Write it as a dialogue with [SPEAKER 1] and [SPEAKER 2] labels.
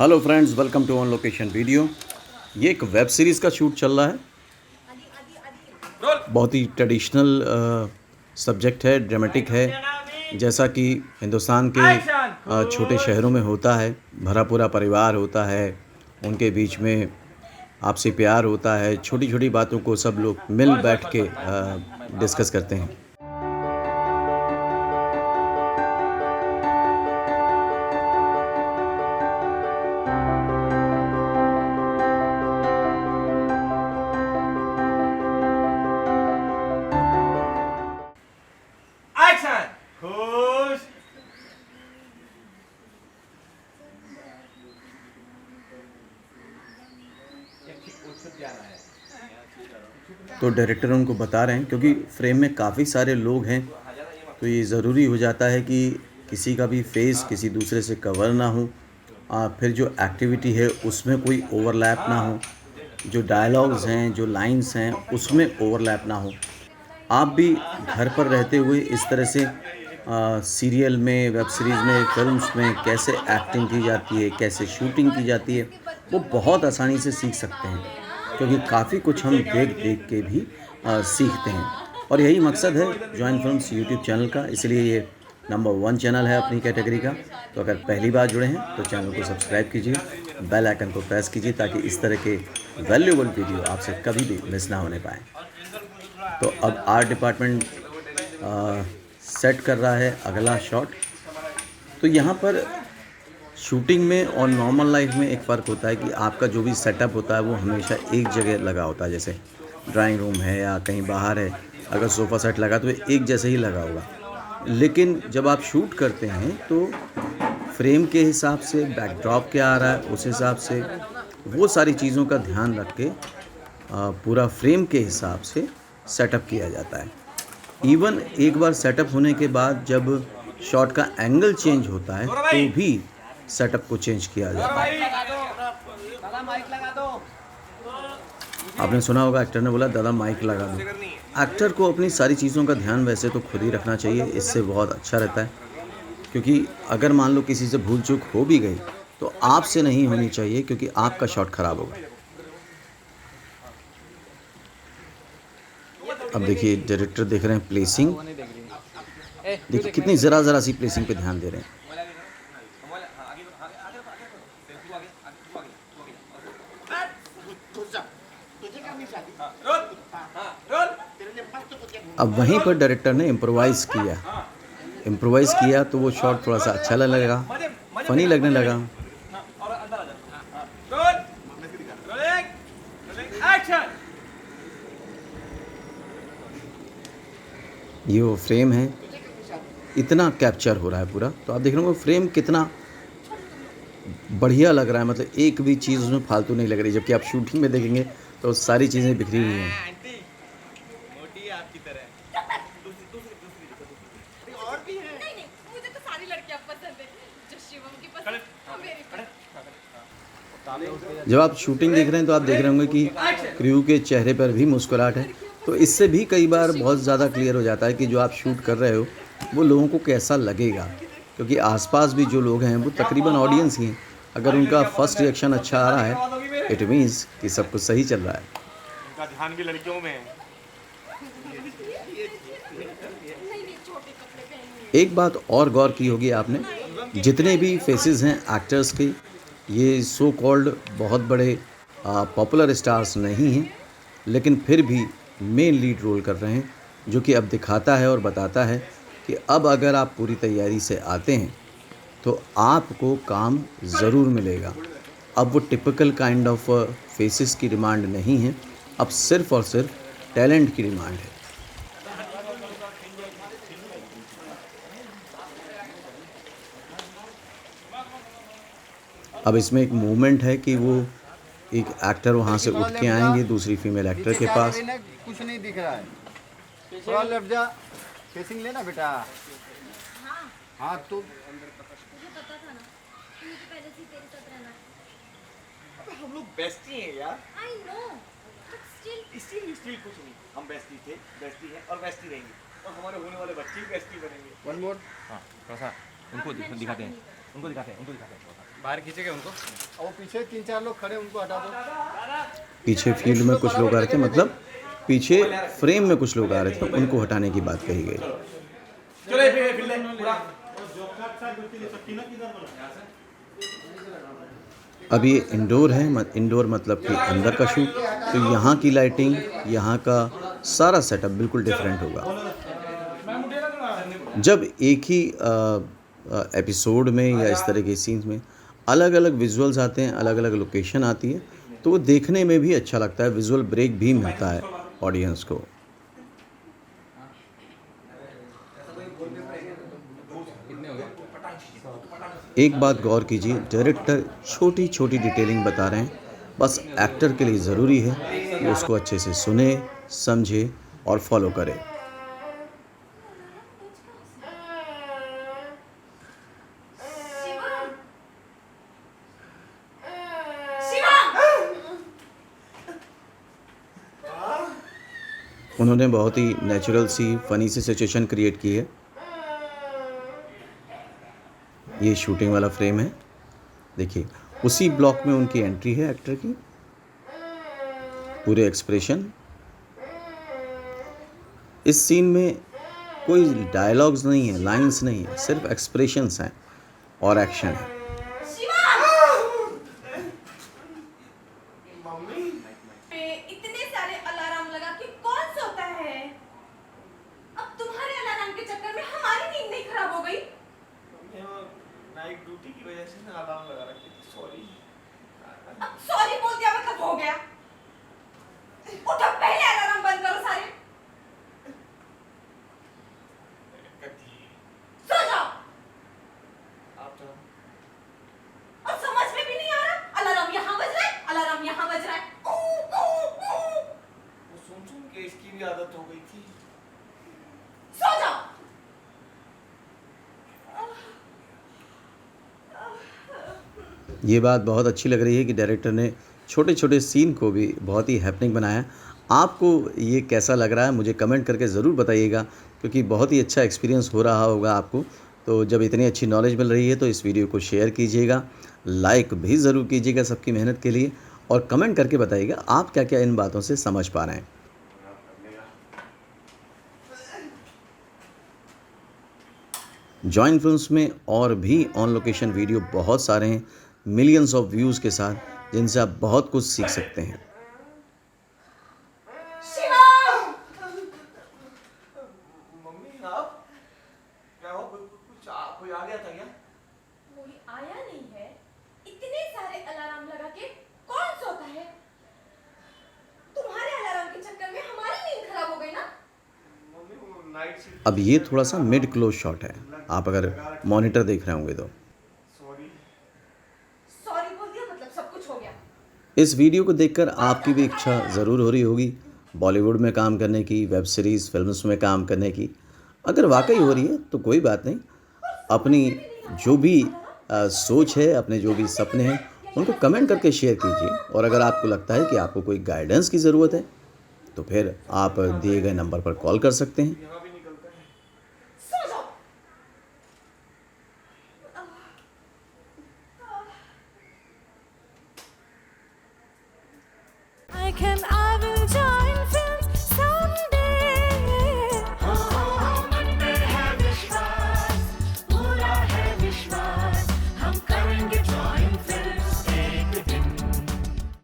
[SPEAKER 1] Hello friends, welcome to on location video. ये एक web series का शूट चल रहा है। बहुत ही ट्रेडिशनल सब्जेक्ट है, ड्रामेटिक है। जैसा कि हिंदुस्तान के छोटे शहरों में होता है, भरा पूरा परिवार होता है, उनके बीच में आपसी प्यार होता है। छोटी छोटी बातों को सब लोग मिल बैठ के डिस्कस करते हैं।
[SPEAKER 2] एक्शन खुश।
[SPEAKER 1] तो डायरेक्टर उनको बता रहे हैं, क्योंकि फ्रेम में काफ़ी सारे लोग हैं, तो ये ज़रूरी हो जाता है कि किसी का भी फेस किसी दूसरे से कवर ना हो। फिर जो एक्टिविटी है उसमें कोई ओवरलैप ना हो, जो डायलॉग्स हैं, जो लाइंस हैं, उसमें ओवरलैप ना हो। आप भी घर पर रहते हुए इस तरह से सीरियल में, वेब सीरीज़ में, फ़िल्म्स में कैसे एक्टिंग की जाती है, कैसे शूटिंग की जाती है, वो बहुत आसानी से सीख सकते हैं, क्योंकि काफ़ी कुछ हम देख-देख के भी सीखते हैं। और यही मकसद है जॉइन फ़िल्म्स यूट्यूब चैनल का, इसलिए ये नंबर 1 चैनल है अपनी कैटेगरी का। तो अगर पहली बार जुड़े हैं तो चैनल को सब्सक्राइब कीजिए, बेल आइकन को प्रेस कीजिए, ताकि इस तरह के वैल्यूएबल वीडियो आपसे कभी भी मिस ना होने पाएँ। तो अब आर्ट डिपार्टमेंट सेट कर रहा है अगला शॉट। तो यहाँ पर शूटिंग में और नॉर्मल लाइफ में एक फ़र्क होता है कि आपका जो भी सेटअप होता है वो हमेशा एक जगह लगा होता है। जैसे ड्राइंग रूम है या कहीं बाहर है, अगर सोफ़ा सेट लगा तो एक जैसे ही लगा होगा। लेकिन जब आप शूट करते हैं तो फ्रेम के हिसाब से, बैकड्रॉप क्या आ रहा है उस हिसाब से, वो सारी चीज़ों का ध्यान रख के पूरा फ्रेम के हिसाब से सेटअप किया जाता है। इवन एक बार सेटअप होने के बाद जब शॉट का एंगल चेंज होता है तो भी सेटअप को चेंज किया जाता है। आपने सुना होगा, एक्टर ने बोला दादा माइक लगा दो। एक्टर को अपनी सारी चीज़ों का ध्यान वैसे तो खुद ही रखना चाहिए, इससे बहुत अच्छा रहता है। क्योंकि अगर मान लो किसी से भूल चूक हो भी गई तो आपसे नहीं होनी चाहिए, क्योंकि आपका शॉट खराब होगा। अब देखिए डायरेक्टर देख रहे हैं प्लेसिंग। देखिए कितनी ज़रा सी प्लेसिंग पे ध्यान दे रहे हैं। अब वहीं पर डायरेक्टर ने इम्प्रोवाइज़ किया तो वो शॉट थोड़ा सा अच्छा लगने लगा, फ़नी लगने लगा। ये वो फ्रेम है, इतना कैप्चर हो रहा है पूरा, तो आप देख रहे हो फ्रेम कितना बढ़िया लग रहा है। मतलब एक भी चीज़ उसमें फालतू नहीं लग रही, जबकि आप शूटिंग में देखेंगे तो सारी चीज़ें बिखरी हुई हैं।
[SPEAKER 2] मोटी है आपकी तरह। और भी है। नहीं, मुझे तो सारी लड़कियां पसंद है, जो शिवम की पसंद है मेरी पसंद।
[SPEAKER 1] जब आप शूटिंग देख रहे हैं तो आप देख रहे होंगे कि क्रू के चेहरे पर भी मुस्कुराहट है। तो इससे भी कई बार बहुत ज़्यादा क्लियर हो जाता है कि जो आप शूट कर रहे हो वो लोगों को कैसा लगेगा, क्योंकि आसपास भी जो लोग हैं वो तकरीबन ऑडियंस ही हैं। अगर उनका फर्स्ट रिएक्शन अच्छा आ रहा है, इट मीन्स कि सब कुछ सही चल रहा है।
[SPEAKER 2] उनका ध्यान भी लड़कियों में है।
[SPEAKER 1] एक बात और गौर की होगी आपने, जितने भी फेसेस हैं एक्टर्स के, ये सो कॉल्ड बहुत बड़े पॉपुलर स्टार्स नहीं हैं, लेकिन फिर भी मेन लीड रोल कर रहे हैं, जो कि अब दिखाता है और बताता है कि अब अगर आप पूरी तैयारी से आते हैं तो आपको काम ज़रूर मिलेगा। अब वो टिपिकल काइंड ऑफ फेसेस की डिमांड नहीं है, अब सिर्फ़ और सिर्फ टैलेंट की डिमांड है। अब इसमें एक मूवमेंट है कि वो एक एक्टर वहाँ से उठ के आएंगे दूसरी फीमेल एक्टर के पास।
[SPEAKER 3] कुछ नहीं दिख रहा है, थोड़ा लेफ्ट जा, फेसिंग लेना बेटा। हाँ तो
[SPEAKER 4] मुझे पता था ना कि मुझे पहले से ही तेरे साथ रहना है।
[SPEAKER 2] अबे हम लोग बेस्टी हैं यार।
[SPEAKER 4] आई नो, बट
[SPEAKER 2] स्टिल कुछ नहीं, हम बेस्टी थे, बेस्टी हैं और बेस्टी रहेंगे, और हमारे होने वाले बच्चे भी बेस्टी बनेंगे।
[SPEAKER 3] One more.
[SPEAKER 5] हाँ थोड़ा सा उनको दिखाते हैं, उनको दिखाते हैं।
[SPEAKER 3] बाहर खींचेगा उनको, और वो पीछे 3-4 लोग खड़े, उनको हटा दो।
[SPEAKER 1] पीछे फील्ड में कुछ लोग आ रहे थे, मतलब पीछे फ्रेम में कुछ लोग आ रहे थे, उनको हटाने की बात कही गई।
[SPEAKER 2] चलो ये फिर ले पूरा
[SPEAKER 1] अब ये इंडोर है, इंडोर मतलब कि अंदर का शूट, तो यहाँ की लाइटिंग, यहाँ का सारा सेटअप बिल्कुल डिफरेंट होगा। जब एक ही एपिसोड में या इस तरह के सीन्स में अलग अलग विजुअल्स आते हैं, अलग अलग लोकेशन आती है, तो वो देखने में भी अच्छा लगता है, विजुअल ब्रेक भी मिलता है ऑडियंस को। एक बात गौर कीजिए, डायरेक्टर छोटी छोटी डिटेलिंग बता रहे हैं, बस एक्टर के लिए ज़रूरी है कि उसको अच्छे से सुने, समझे और फॉलो करे। उन्होंने बहुत ही नेचुरल सी फनी सी सिचुएशन क्रिएट की है। ये शूटिंग वाला फ्रेम है, देखिए उसी ब्लॉक में उनकी एंट्री है एक्टर की। पूरे एक्सप्रेशन, इस सीन में कोई डायलॉग्स नहीं है, लाइंस नहीं है, सिर्फ एक्सप्रेशंस हैं और एक्शन है।
[SPEAKER 4] इतने सारे अलार्म लगा के कौन सोता है? अब तुम्हारे अलार्म के चक्कर में हमारी नींद नहीं खराब हो गई?
[SPEAKER 2] नाइट ड्यूटी की वजह से ना अलार्म लगा रखी थी, सॉरी।
[SPEAKER 4] अब सॉरी बोल दिया मतलब हो गया। उठो, पहले अलार्म बंद करो सारे। सो जाओ।
[SPEAKER 2] आप तो
[SPEAKER 4] और समझ में भी नहीं आ रहा, अलार्म यहाँ बज रहा है, अलार्म यहाँ बज रहा है।
[SPEAKER 2] वो सुन सुन के इसकी भी आदत हो गई थी।
[SPEAKER 4] सो जाओ।
[SPEAKER 1] ये बात बहुत अच्छी लग रही है कि डायरेक्टर ने छोटे छोटे सीन को भी बहुत ही हैपनिंग बनाया। आपको ये कैसा लग रहा है मुझे कमेंट करके ज़रूर बताइएगा, क्योंकि बहुत ही अच्छा एक्सपीरियंस हो रहा होगा आपको। तो जब इतनी अच्छी नॉलेज मिल रही है तो इस वीडियो को शेयर कीजिएगा, लाइक भी ज़रूर कीजिएगा सबकी मेहनत के लिए, और कमेंट करके बताइएगा आप क्या क्या इन बातों से समझ पा रहे हैं। जॉइन फिल्म्स में और भी ऑन लोकेशन वीडियो बहुत सारे हैं, मिलियंस ऑफ व्यूज़ के साथ, जिनसे आप बहुत कुछ सीख सकते हैं।
[SPEAKER 2] मम्मी आप क्या हो, कोई आ गया था क्या?
[SPEAKER 4] कोई आया नहीं है, इतने सारे अलार्म लगा के कौन सोता है? तुम्हारे अलार्म के चक्कर में हमारी नींद खराब हो गई ना?
[SPEAKER 2] मम्मी वो नाइट शिफ्ट।
[SPEAKER 1] अब ये थोड़ा सा मिड क्लोज शॉट है, आप अगर मॉनिटर देख रहे होंगे तो।
[SPEAKER 2] सॉरी।
[SPEAKER 4] सॉरी बोल दिया मतलब सब कुछ हो गया।
[SPEAKER 1] इस वीडियो को देखकर आपकी भी इच्छा ज़रूर हो रही होगी बॉलीवुड में काम करने की, वेब सीरीज़ फिल्म्स में काम करने की। अगर वाकई हो रही है तो कोई बात नहीं, अपनी जो भी सोच है, अपने जो भी सपने हैं, उनको कमेंट करके शेयर कीजिए। और अगर आपको लगता है कि आपको कोई गाइडेंस की ज़रूरत है तो फिर आप दिए गए नंबर पर कॉल कर सकते हैं।
[SPEAKER 2] यहाँ भी निकलता है।
[SPEAKER 4] सो जाओ।
[SPEAKER 5] I can